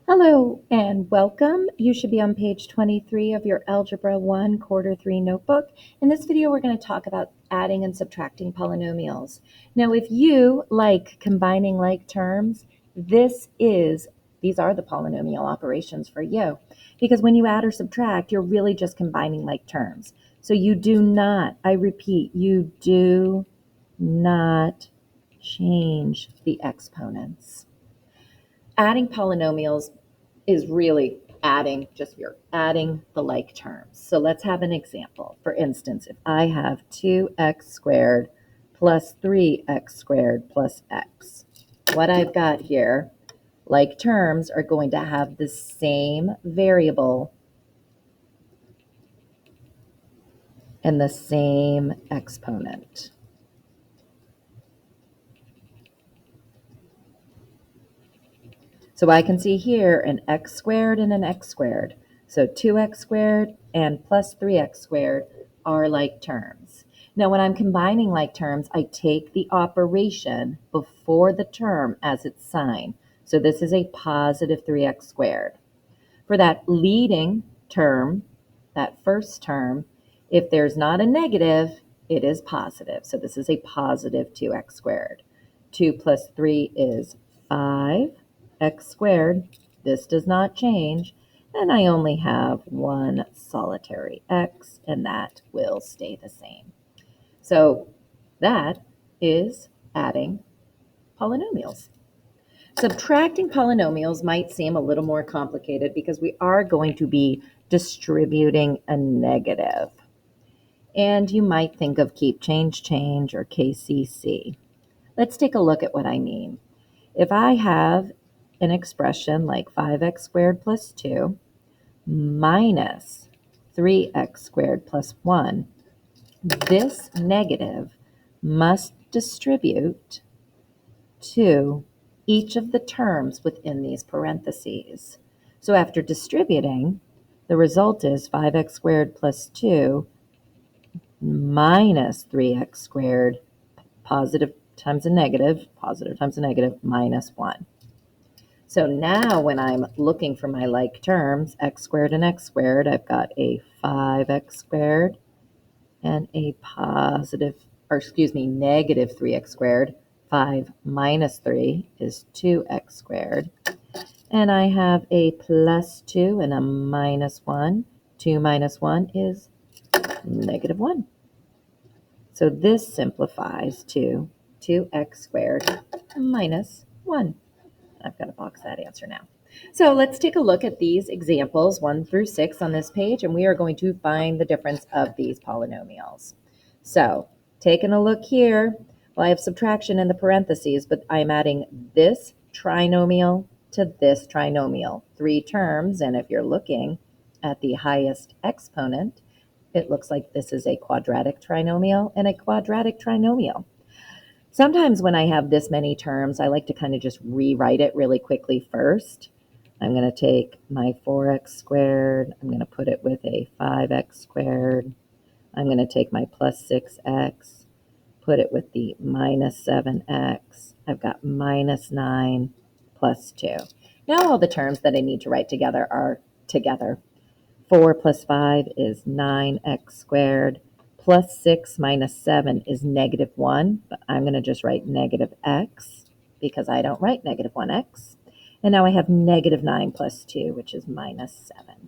Hello and welcome. You should be on page 23 of your Algebra 1 Quarter 3 notebook. In this video, we're going to talk about adding and subtracting polynomials. Now, if you like combining like terms, these are the polynomial operations for you. Because when you add or subtract, you're really just combining like terms. So you do not, I repeat, you do not change the exponents. Adding polynomials is really you're adding the like terms. So let's have an example. For instance, if I have 2x squared plus 3x squared plus x, what I've got here, like terms are going to have the same variable and the same exponent. So I can see here an x squared and an x squared. So 2x squared and plus 3x squared are like terms. Now, when I'm combining like terms, I take the operation before the term as its sign. So this is a positive 3x squared. For that leading term, that first term, if there's not a negative, it is positive. So this is a positive 2x squared. 2 plus 3 is 5. X squared, this does not change, and I only have one solitary x, and that will stay the same. So that is adding polynomials. Subtracting polynomials might seem a little more complicated because we are going to be distributing a negative. And you might think of keep, change, or KCC. Let's take a look at what I mean. If I have an expression like 5x squared plus 2 minus 3x squared plus 1, this negative must distribute to each of the terms within these parentheses. So after distributing, the result is 5x squared plus 2 minus 3x squared, positive times a negative, minus 1. So now when I'm looking for my like terms, x squared and x squared, I've got a 5x squared and a negative 3x squared. 5 minus 3 is 2x squared. And I have a plus 2 and a minus 1. 2 minus 1 is negative 1. So this simplifies to 2x squared minus 1. I've got to box that answer now. So let's take a look at these examples 1 through 6 on this page, and we are going to find the difference of these polynomials. So taking a look here, well, I have subtraction in the parentheses, but I'm adding this trinomial to this trinomial, 3 terms, and if you're looking at the highest exponent, it looks like this is a quadratic trinomial and a quadratic trinomial. Sometimes when I have this many terms, I like to kind of just rewrite it really quickly first. I'm going to take my 4x squared. I'm going to put it with a 5x squared. I'm going to take my plus 6x, put it with the minus 7x. I've got minus 9 plus 2. Now all the terms that I need to write together are together. 4 plus 5 is 9x squared. Plus 6 minus 7 is negative 1, but I'm going to just write negative x because I don't write negative 1x. And now I have negative 9 plus 2, which is minus 7.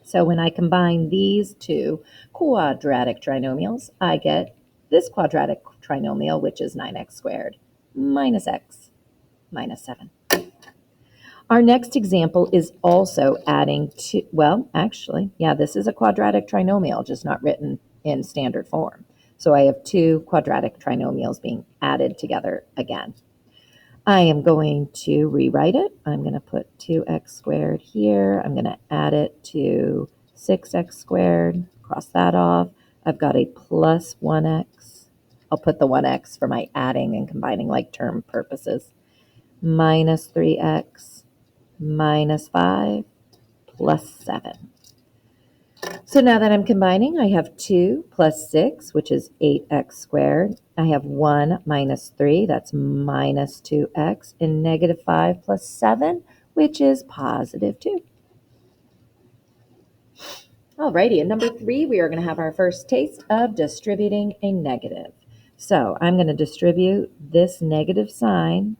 So when I combine these two quadratic trinomials, I get this quadratic trinomial, which is 9x squared minus x minus 7. Our next example is also adding this is a quadratic trinomial, just not written in standard form. So I have 2 quadratic trinomials being added together again. I am going to rewrite it. I'm going to put 2x squared here. I'm going to add it to 6x squared, cross that off. I've got a plus 1x. I'll put the 1x for my adding and combining like term purposes. Minus 3x minus 5 plus 7. So now that I'm combining, I have 2 plus 6, which is 8x squared. I have 1 minus 3, that's minus 2x. And negative 5 plus 7, which is positive 2. Alrighty, and number 3, we are going to have our first taste of distributing a negative. So I'm going to distribute this negative sign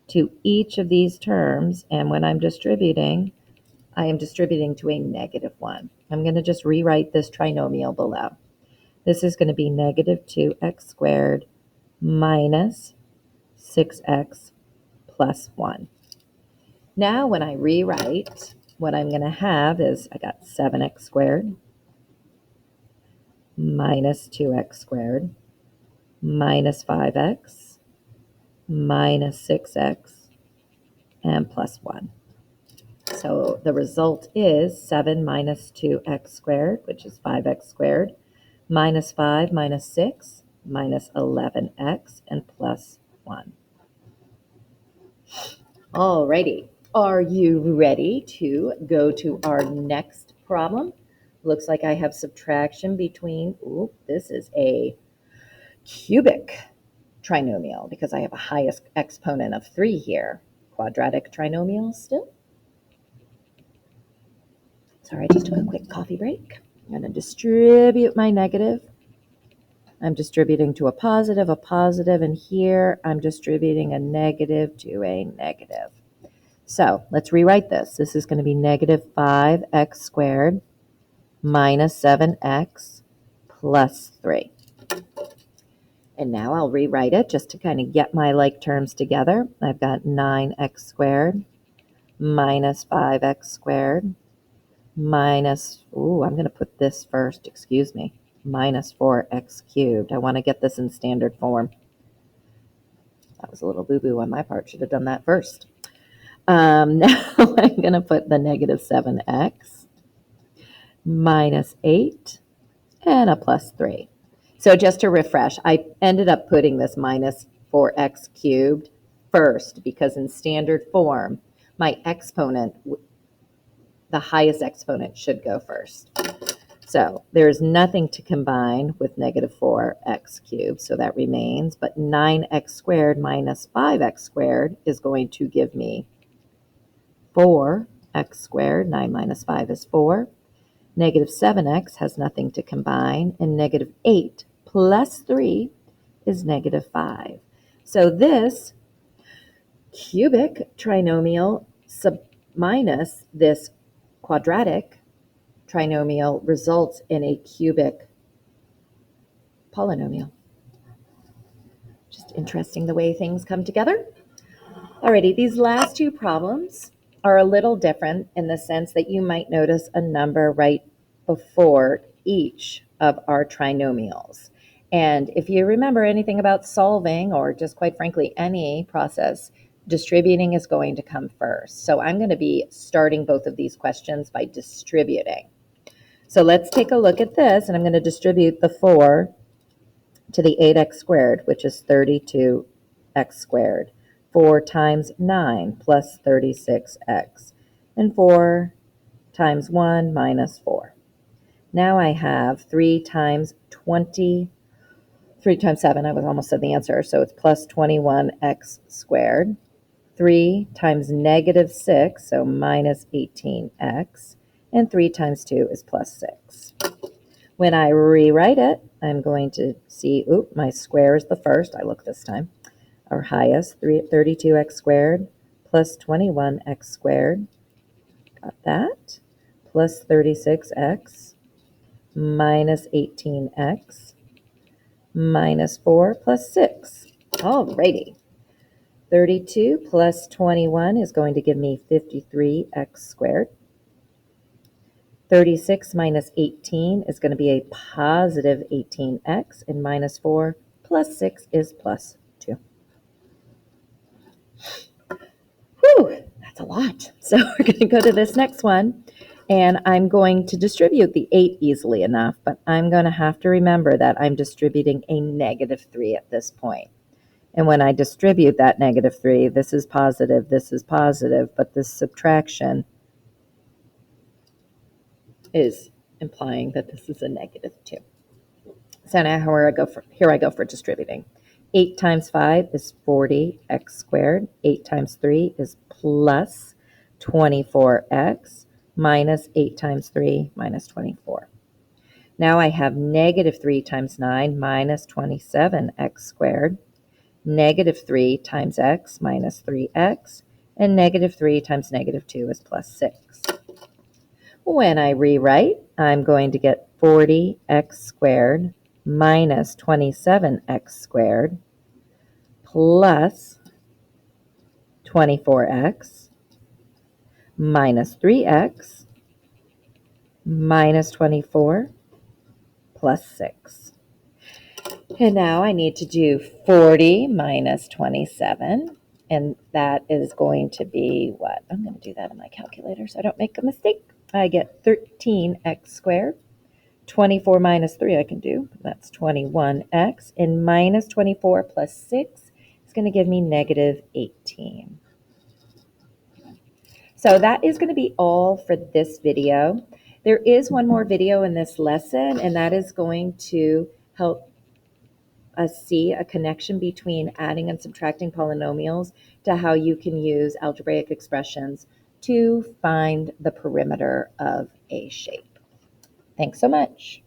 to each of these terms, and when I'm distributing, I am distributing to a negative 1. I'm going to just rewrite this trinomial below. This is going to be negative 2x squared minus 6x plus 1. Now when I rewrite, what I'm going to have is I got 7x squared minus 2x squared minus 5x minus 6x and plus 1. So the result is 7 minus 2x squared, which is 5x squared, minus 5 minus 6 minus 11x and plus 1. Alrighty, are you ready to go to our next problem? Looks like I have subtraction between, this is a cubic trinomial because I have a highest exponent of 3 here. Quadratic trinomial still. Sorry, I just took a quick coffee break. I'm going to distribute my negative. I'm distributing to a positive, and here I'm distributing a negative to a negative. So let's rewrite this. This is going to be negative 5x squared minus 7x plus 3. And now I'll rewrite it just to kind of get my like terms together. I've got 9x squared minus 5x squared minus, I'm going to put this first, minus 4x cubed. I want to get this in standard form. That was a little boo-boo on my part. Should have done that first. Now I'm going to put the negative 7x minus 8 and a plus 3. So just to refresh, I ended up putting this minus 4x cubed first because in standard form, my exponent, the highest exponent should go first. So there's nothing to combine with negative 4x cubed, so that remains. But 9x squared minus 5x squared is going to give me 4x squared. 9 minus 5 is 4. Negative 7x has nothing to combine, and negative 8 plus 3 is negative 5. So this cubic trinomial minus this quadratic trinomial results in a cubic polynomial. Just interesting the way things come together. Alrighty, these last two problems are a little different in the sense that you might notice a number right before each of our trinomials. And if you remember anything about solving, or just quite frankly any process, distributing is going to come first. So I'm going to be starting both of these questions by distributing. So let's take a look at this, and I'm going to distribute the 4 to the 8x squared, which is 32x squared. 4 times 9 plus 36x, and 4 times 1 minus 4. Now I have 3 times 7, I was almost said the answer, so it's plus 21x squared. 3 times negative 6, so minus 18x, and 3 times 2 is plus 6. When I rewrite it, I'm going to see, my square is the first. I look this time. Our highest, 32x squared plus 21x squared. Got that. Plus 36x minus 18x minus 4 plus 6. Alrighty. 32 plus 21 is going to give me 53x squared. 36 minus 18 is going to be a positive 18x, and minus 4 plus 6 is plus 2. Whew, that's a lot. So we're going to go to this next one, and I'm going to distribute the 8 easily enough, but I'm going to have to remember that I'm distributing a negative 3 at this point. And when I distribute that negative 3, this is positive, but this subtraction is implying that this is a negative 2. So now here I go for distributing. 8 times 5 is 40x squared. 8 times 3 is plus 24x minus 8 times 3 minus 24. Now I have negative 3 times 9 minus 27x squared. Negative 3 times x minus 3x. And negative 3 times negative 2 is plus 6. When I rewrite, I'm going to get 40x squared minus 27x squared plus 24x minus 3x minus 24 plus 6. And now I need to do 40 minus 27, and that is going to be what? I'm going to do that in my calculator so I don't make a mistake. I get 13x squared. 24 minus 3 I can do. That's 21x. And minus 24 plus 6 is going to give me negative 18. So that is going to be all for this video. There is one more video in this lesson, and that is going to help us see a connection between adding and subtracting polynomials to how you can use algebraic expressions to find the perimeter of a shape. Thanks so much.